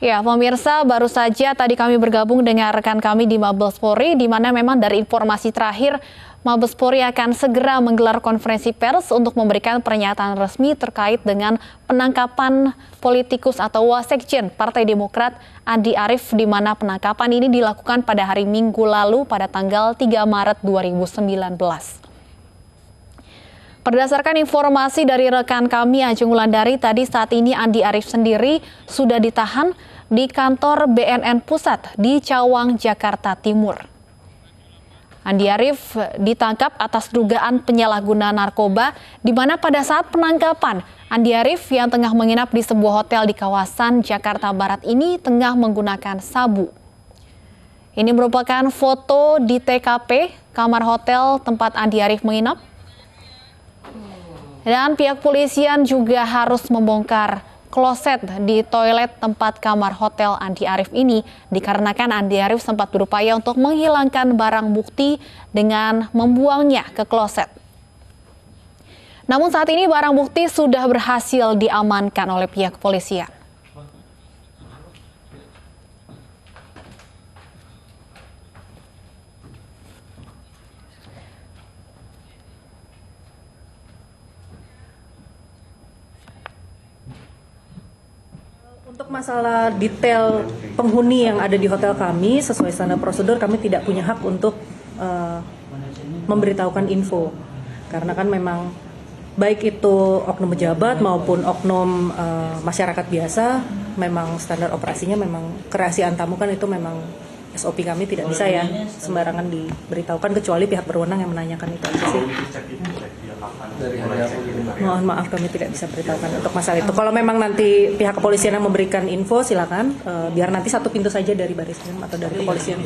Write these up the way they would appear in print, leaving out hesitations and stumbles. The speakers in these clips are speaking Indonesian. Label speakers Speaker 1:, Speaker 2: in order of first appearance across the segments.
Speaker 1: Ya, pemirsa, baru saja tadi kami bergabung dengan rekan kami di Mabes Polri, di mana memang dari informasi terakhir, Mabes Polri akan segera menggelar konferensi pers untuk memberikan pernyataan resmi terkait dengan penangkapan politikus atau wasekjen Partai Demokrat Andi Arief, di mana penangkapan ini dilakukan pada hari Minggu lalu pada tanggal 3 Maret 2019. Berdasarkan informasi dari rekan kami Ajeng Wulandari, tadi saat ini Andi Arief sendiri sudah ditahan di kantor BNN Pusat di Cawang, Jakarta Timur. Andi Arief ditangkap atas dugaan penyalahgunaan narkoba, di mana pada saat penangkapan, Andi Arief yang tengah menginap di sebuah hotel di kawasan Jakarta Barat ini tengah menggunakan sabu. Ini merupakan foto di TKP, kamar hotel tempat Andi Arief menginap. Dan pihak polisian juga harus membongkar kloset di toilet tempat kamar hotel Andi Arief ini dikarenakan Andi Arief sempat berupaya untuk menghilangkan barang bukti dengan membuangnya ke kloset. Namun saat ini barang bukti sudah berhasil diamankan oleh pihak kepolisian.
Speaker 2: Untuk masalah detail penghuni yang ada di hotel kami, sesuai standar prosedur kami tidak punya hak untuk memberitahukan info. Karena kan memang baik itu oknum pejabat maupun oknum masyarakat biasa, memang standar operasinya memang kerahasiaan tamu kan itu memang SOP kami tidak bisa ya sembarangan diberitahukan kecuali pihak berwenang yang menanyakan itu aja sih. Mohon maaf kami tidak bisa beritahukan untuk masalah itu. Kalau memang nanti pihak kepolisian yang memberikan info silakan, biar nanti satu pintu saja dari Baris Krim atau dari kepolisian.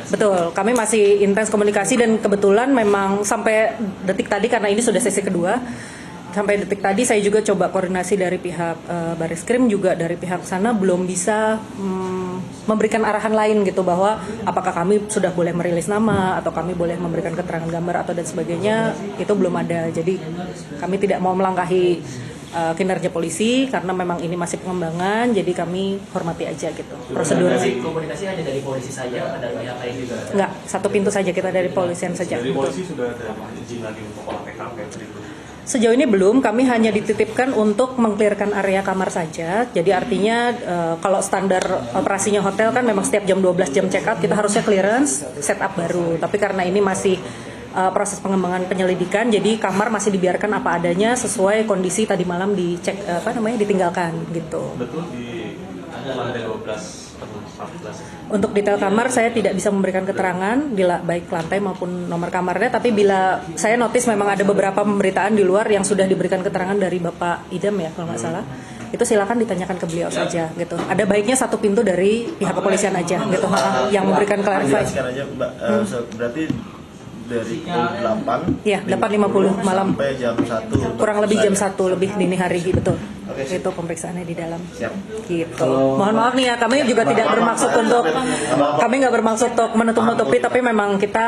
Speaker 2: Betul, kami masih intens komunikasi dan kebetulan memang sampai detik tadi karena ini sudah sesi kedua. Sampai detik tadi saya juga coba koordinasi dari pihak Baris Krim juga dari pihak sana belum bisa memberikan arahan lain gitu bahwa apakah kami sudah boleh merilis nama atau kami boleh memberikan keterangan gambar atau dan sebagainya, itu belum ada. Jadi kami tidak mau melangkahi kinerja polisi karena memang ini masih pengembangan, jadi kami hormati aja gitu prosedurnya.
Speaker 3: Komunikasi hanya dari polisi saja, ada pihak lain juga?
Speaker 2: Enggak, satu pintu saja kita dari polisian saja.
Speaker 4: Jadi polisi sudah ada izin lagi untuk olah TKP berikut?
Speaker 2: Sejauh ini belum, kami hanya dititipkan untuk mengklirkan area kamar saja. Jadi artinya kalau standar operasinya hotel kan memang setiap jam 12 jam check out kita harusnya clearance, setup baru. Tapi karena ini masih proses pengembangan penyelidikan, jadi kamar masih dibiarkan apa adanya sesuai kondisi tadi malam dicek ditinggalkan gitu.
Speaker 4: Betul di lantai 12 atau 14.
Speaker 2: Untuk detail kamar saya tidak bisa memberikan keterangan bila baik lantai maupun nomor kamarnya, tapi bila saya notice memang ada beberapa pemberitaan di luar yang sudah diberikan keterangan dari Bapak Idam ya kalau nggak salah, itu silakan ditanyakan ke beliau saja gitu. Ada baiknya satu pintu dari pihak kepolisian aja gitu yang memberikan klarifikasi.
Speaker 5: Jelaskan aja Mbak, berarti dari pukul 8
Speaker 2: ya 8.50 malam
Speaker 5: sampai jam 1
Speaker 2: kurang lebih jam 1 lebih dini hari betul. Itu pemeriksaannya di dalam. Gitu. Mohon maaf nih ya, kami juga tidak bermaksud untuk nggak bermaksud untuk menutup-nutupi, tapi memang kita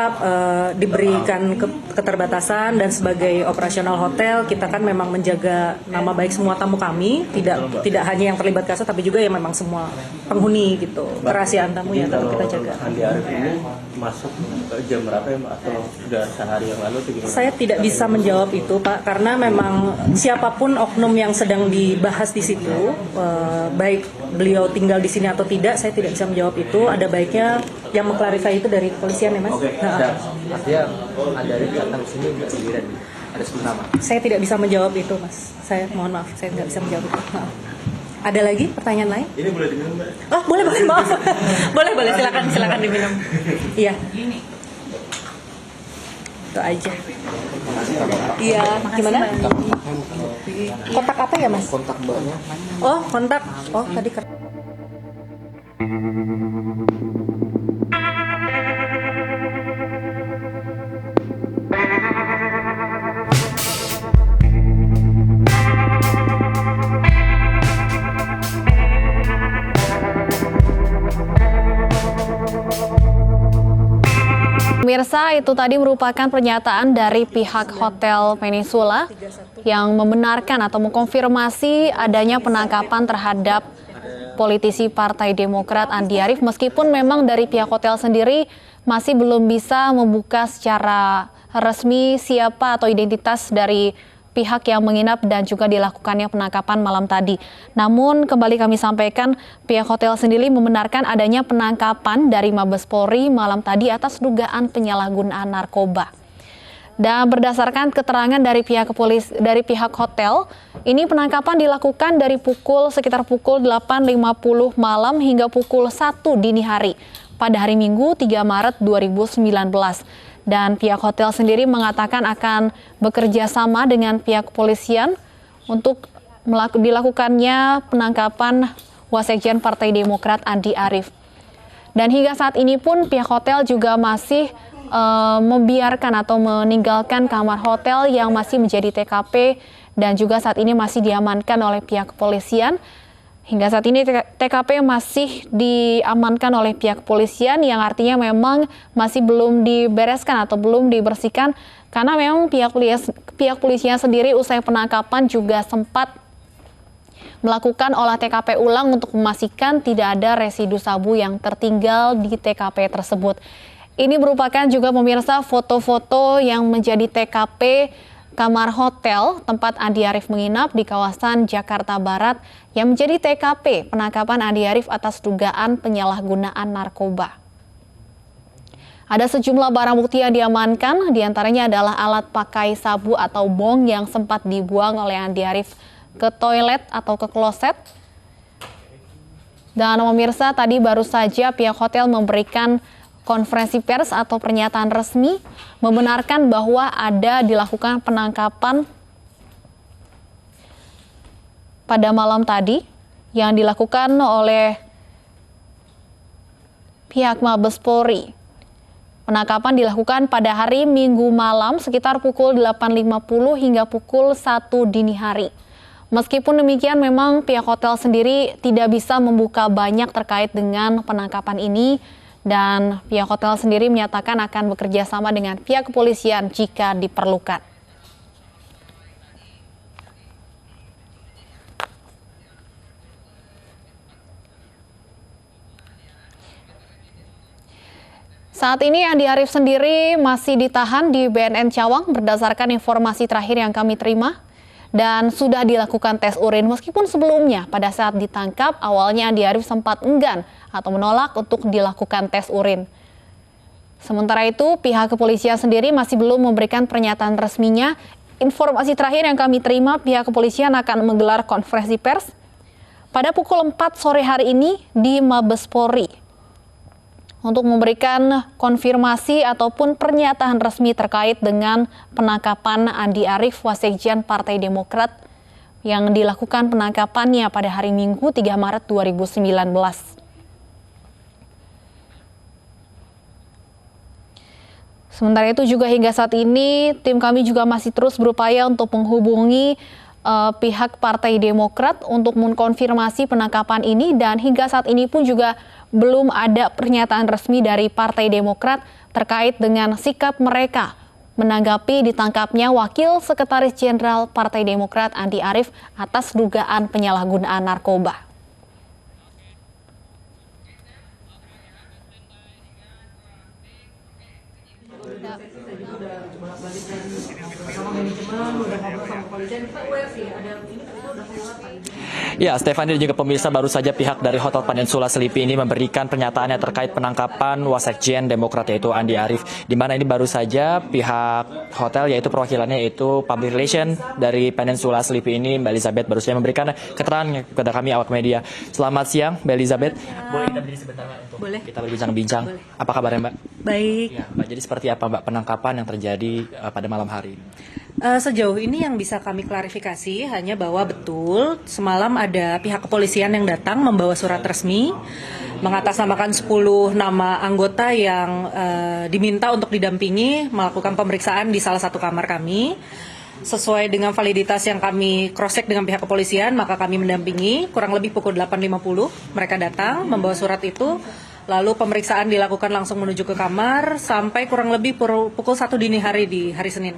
Speaker 2: diberikan keterbatasan dan sebagai operasional hotel kita kan memang menjaga nama baik semua tamu kami, tidak hanya yang terlibat kasus tapi juga yang memang semua penghuni gitu. Kerahasiaan tamu ya tetap kita jaga.
Speaker 3: Andi Arief ini masuk jam berapa ya Mbak? Atau sudah sehari yang lalu atau gimana?
Speaker 2: Saya tidak bisa menjawab itu Pak, karena memang siapapun oknum yang sedang dibahas di situ, baik beliau tinggal di sini atau tidak, saya tidak bisa menjawab itu. Ada baiknya yang mengklarifikasi itu dari kepolisian ya Mas.
Speaker 3: Artinya Andi Arief datang ke sini nggak sendirian? Ada 10 nama?
Speaker 2: Saya tidak bisa menjawab itu Mas. Saya mohon maaf, saya tidak bisa menjawab itu. Maaf. Ada lagi pertanyaan lain?
Speaker 5: Ini boleh diminum Mbak?
Speaker 2: Oh boleh maaf. boleh silakan diminum. Iya. Itu aja. Iya, gimana? Kontak apa ya Mas?
Speaker 3: Kontak Mbaknya?
Speaker 2: Oh kontak. Oh tadi.
Speaker 1: Pemirsa, itu tadi merupakan pernyataan dari pihak Hotel Peninsula yang membenarkan atau mengkonfirmasi adanya penangkapan terhadap politisi Partai Demokrat Andi Arief, meskipun memang dari pihak hotel sendiri masih belum bisa membuka secara resmi siapa atau identitas dari pihak yang menginap dan juga dilakukannya penangkapan malam tadi. Namun kembali kami sampaikan, pihak hotel sendiri membenarkan adanya penangkapan dari Mabes Polri malam tadi atas dugaan penyalahgunaan narkoba. Dan berdasarkan keterangan dari pihak hotel, ini penangkapan dilakukan dari sekitar pukul 8.50 malam hingga pukul 1 dini hari pada hari Minggu 3 Maret 2019. Dan pihak hotel sendiri mengatakan akan bekerja sama dengan pihak kepolisian untuk dilakukannya penangkapan Wasekjen Partai Demokrat Andi Arief. Dan hingga saat ini pun pihak hotel juga masih membiarkan atau meninggalkan kamar hotel yang masih menjadi TKP dan juga saat ini masih diamankan oleh pihak kepolisian. Hingga saat ini TKP masih diamankan oleh pihak kepolisian yang artinya memang masih belum dibereskan atau belum dibersihkan karena memang pihak polisian sendiri usai penangkapan juga sempat melakukan olah TKP ulang untuk memastikan tidak ada residu sabu yang tertinggal di TKP tersebut. Ini merupakan juga pemirsa foto-foto yang menjadi TKP kamar hotel tempat Andi Arief menginap di kawasan Jakarta Barat yang menjadi TKP penangkapan Andi Arief atas dugaan penyalahgunaan narkoba. Ada sejumlah barang bukti yang diamankan, diantaranya adalah alat pakai sabu atau bong yang sempat dibuang oleh Andi Arief ke toilet atau ke kloset. Dan pemirsa, tadi baru saja pihak hotel memberikan konferensi pers atau pernyataan resmi membenarkan bahwa ada dilakukan penangkapan pada malam tadi yang dilakukan oleh pihak Mabes Polri. Penangkapan dilakukan pada hari Minggu malam sekitar pukul 8.50 hingga pukul 1 dini hari. Meskipun demikian memang pihak hotel sendiri tidak bisa membuka banyak terkait dengan penangkapan ini. Dan pihak hotel sendiri menyatakan akan bekerja sama dengan pihak kepolisian jika diperlukan. Saat ini Andi Arief sendiri masih ditahan di BNN Cawang berdasarkan informasi terakhir yang kami terima. Dan sudah dilakukan tes urin meskipun sebelumnya pada saat ditangkap awalnya Andi Arief sempat enggan atau menolak untuk dilakukan tes urin. Sementara itu pihak kepolisian sendiri masih belum memberikan pernyataan resminya. Informasi terakhir yang kami terima, pihak kepolisian akan menggelar konferensi pers pada pukul 4 sore hari ini di Mabes Polri untuk memberikan konfirmasi ataupun pernyataan resmi terkait dengan penangkapan Andi Arief, Wasekjen Partai Demokrat yang dilakukan penangkapannya pada hari Minggu 3 Maret 2019. Sementara itu juga hingga saat ini tim kami juga masih terus berupaya untuk menghubungi pihak Partai Demokrat untuk mengkonfirmasi penangkapan ini dan hingga saat ini pun juga belum ada pernyataan resmi dari Partai Demokrat terkait dengan sikap mereka menanggapi ditangkapnya Wakil Sekretaris Jenderal Partai Demokrat Andi Arief atas dugaan penyalahgunaan narkoba.
Speaker 6: Ya, Stefani dan juga pemirsa, baru saja pihak dari Hotel Peninsula Sleepy ini memberikan pernyataannya terkait penangkapan Wasekjen Demokrat yaitu Andi Arief, di mana ini baru saja pihak hotel yaitu perwakilannya yaitu Public Relation dari Peninsula Sleepy ini Mbak Elizabeth baru saja memberikan keterangan kepada kami awak media. Selamat siang Mbak Elizabeth. Boleh kita berdiri sebentar Mbak untuk kita berbincang-bincang. Apa kabarnya Mbak?
Speaker 2: Baik.
Speaker 6: Ya, Mbak, jadi seperti apa Mbak penangkapan yang terjadi pada malam hari ini?
Speaker 2: Sejauh ini yang bisa kami klarifikasi hanya bahwa betul semalam ada pihak kepolisian yang datang membawa surat resmi mengatasnamakan 10 nama anggota yang diminta untuk didampingi melakukan pemeriksaan di salah satu kamar kami. Sesuai dengan validitas yang kami cross-check dengan pihak kepolisian, maka kami mendampingi kurang lebih pukul 8.50 mereka datang membawa surat itu. Lalu pemeriksaan dilakukan langsung menuju ke kamar sampai kurang lebih pukul 1 dini hari di hari Senin.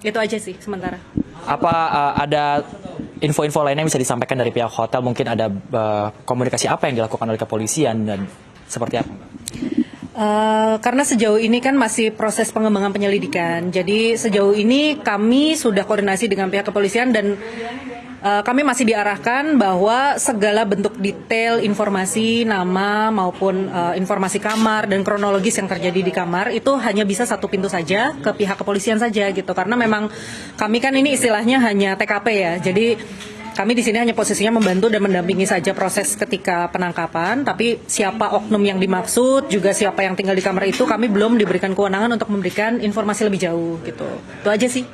Speaker 2: Itu aja sih sementara.
Speaker 6: Apa ada info-info lainnya yang bisa disampaikan dari pihak hotel, mungkin ada komunikasi apa yang dilakukan oleh kepolisian dan seperti apa?
Speaker 2: Karena sejauh ini kan masih proses pengembangan penyelidikan, jadi sejauh ini kami sudah koordinasi dengan pihak kepolisian dan kami masih diarahkan bahwa segala bentuk detail informasi, nama maupun informasi kamar dan kronologis yang terjadi di kamar itu hanya bisa satu pintu saja ke pihak kepolisian saja gitu. Karena memang kami kan ini istilahnya hanya TKP ya, jadi kami di sini hanya posisinya membantu dan mendampingi saja proses ketika penangkapan, tapi siapa oknum yang dimaksud, juga siapa yang tinggal di kamar itu kami belum diberikan kewenangan untuk memberikan informasi lebih jauh gitu. Itu aja sih.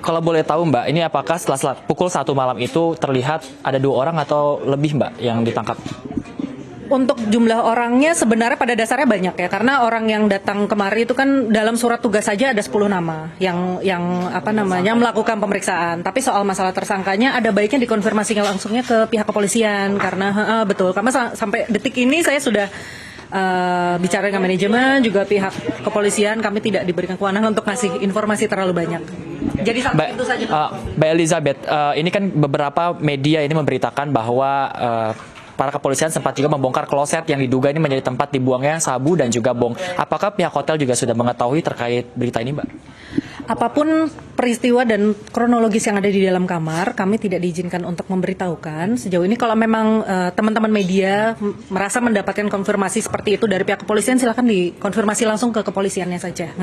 Speaker 6: Kalau boleh tahu Mbak, ini apakah setelah pukul 1 malam itu terlihat ada 2 orang atau lebih Mbak yang ditangkap?
Speaker 2: Untuk jumlah orangnya sebenarnya pada dasarnya banyak ya, karena orang yang datang kemari itu kan dalam surat tugas saja ada 10 nama yang melakukan pemeriksaan. Tapi soal masalah tersangkanya ada baiknya dikonfirmasi langsungnya ke pihak kepolisian karena betul. Karena sampai detik ini saya sudah bicara dengan manajemen juga pihak kepolisian, kami tidak diberikan kewenangan untuk ngasih informasi terlalu banyak. Jadi sampai itu saja.
Speaker 6: Mbak Elizabeth, ini kan beberapa media ini memberitakan bahwa para kepolisian sempat juga membongkar kloset yang diduga ini menjadi tempat dibuangnya sabu dan juga bong. Apakah pihak hotel juga sudah mengetahui terkait berita ini, Mbak?
Speaker 2: Apapun peristiwa dan kronologis yang ada di dalam kamar, kami tidak diizinkan untuk memberitahukan. Sejauh ini kalau memang teman-teman media merasa mendapatkan konfirmasi seperti itu dari pihak kepolisian, silakan dikonfirmasi langsung ke kepolisiannya saja.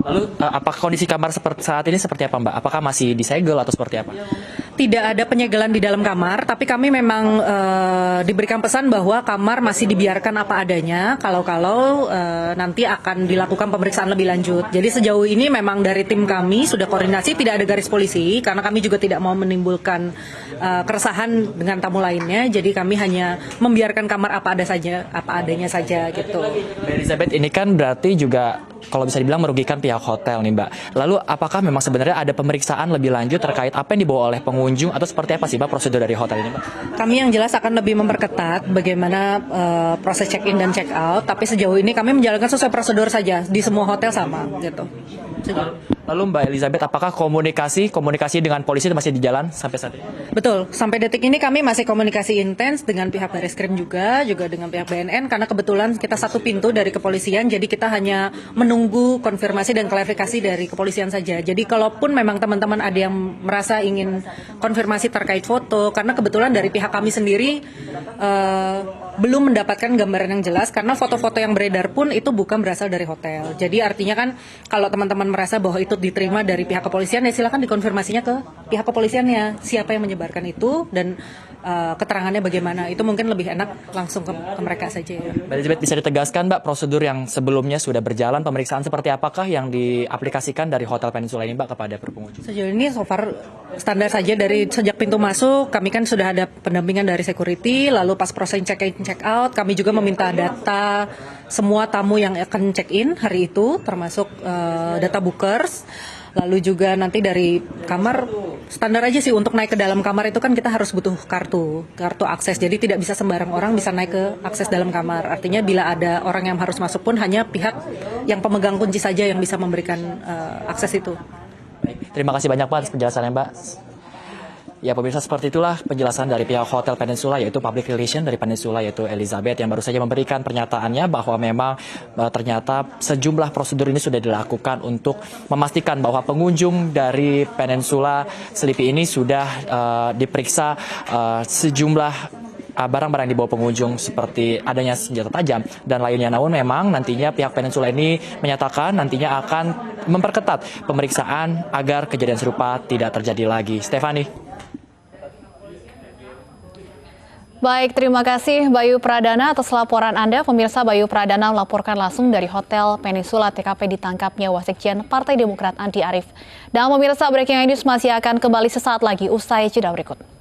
Speaker 6: Lalu apakah kondisi kamar saat ini seperti apa, Mbak? Apakah masih disegel atau seperti apa?
Speaker 2: Tidak ada penyegelan di dalam kamar, tapi kami memang diberikan pesan bahwa kamar masih dibiarkan apa adanya, kalau nanti akan dilakukan pemeriksaan lebih lanjut. Jadi sejauh ini memang dari tim kami sudah koordinasi, tidak ada garis polisi, karena kami juga tidak mau menimbulkan keresahan dengan tamu lainnya, jadi kami hanya membiarkan kamar apa adanya saja gitu.
Speaker 6: Mbak Elizabeth, ini kan berarti juga kalau bisa dibilang merugikan pihak hotel nih Mbak. Lalu apakah memang sebenarnya ada pemeriksaan lebih lanjut terkait apa yang dibawa oleh pengunjung atau seperti apa sih Mbak prosedur dari hotel ini Mbak? Kami
Speaker 2: yang jelas akan lebih memperketat bagaimana proses check-in dan check-out, tapi sejauh ini kami menjalankan sesuai prosedur saja, di semua hotel sama gitu.
Speaker 6: Lalu Mbak Elizabeth, apakah komunikasi dengan polisi masih di jalan sampai saat ini?
Speaker 2: Betul, sampai detik ini kami masih komunikasi intens dengan pihak Bareskrim juga dengan pihak BNN, karena kebetulan kita satu pintu dari kepolisian, jadi kita hanya menunggu konfirmasi dan klarifikasi dari kepolisian saja. Jadi kalaupun memang teman-teman ada yang merasa ingin konfirmasi terkait foto, karena kebetulan dari pihak kami sendiri belum mendapatkan gambaran yang jelas, karena foto-foto yang beredar pun itu bukan berasal dari hotel. Jadi artinya kan kalau teman-teman merasa bahwa itu diterima dari pihak kepolisian, ya silakan dikonfirmasinya ke pihak kepolisiannya siapa yang menyebarkan itu dan keterangannya bagaimana. Itu mungkin lebih enak langsung ke mereka saja.
Speaker 6: Mbak Elizabeth, bisa ditegaskan Mbak prosedur yang sebelumnya sudah berjalan, pemeriksaan seperti apakah yang diaplikasikan dari Hotel Peninsula ini Mbak kepada pengunjung?
Speaker 2: Sejauh ini so far standar saja, dari sejak pintu masuk kami kan sudah ada pendampingan dari security, lalu pas proses check-in check-out kami juga meminta data semua tamu yang akan check-in hari itu, termasuk data bookers. Lalu juga nanti dari kamar, standar aja sih untuk naik ke dalam kamar itu kan kita harus butuh kartu akses. Jadi tidak bisa sembarang orang bisa naik ke akses dalam kamar. Artinya bila ada orang yang harus masuk pun hanya pihak yang pemegang kunci saja yang bisa memberikan akses itu.
Speaker 6: Baik, terima kasih banyak Pak atas penjelasannya Mbak. Ya pemirsa, seperti itulah penjelasan dari pihak Hotel Peninsula, yaitu Public Relation dari Peninsula, yaitu Elizabeth, yang baru saja memberikan pernyataannya bahwa memang ternyata sejumlah prosedur ini sudah dilakukan untuk memastikan bahwa pengunjung dari Peninsula Sleepy ini sudah diperiksa sejumlah barang-barang yang dibawa pengunjung seperti adanya senjata tajam dan lainnya. Namun memang nantinya pihak Peninsula ini menyatakan nantinya akan memperketat pemeriksaan agar kejadian serupa tidak terjadi lagi. Stefani.
Speaker 1: Baik, terima kasih Bayu Pradana atas laporan Anda. Pemirsa, Bayu Pradana melaporkan langsung dari Hotel Peninsula TKP ditangkapnya Wasekjen Partai Demokrat Andi Arief. Dan pemirsa, Breaking News masih akan kembali sesaat lagi usai jeda berikut.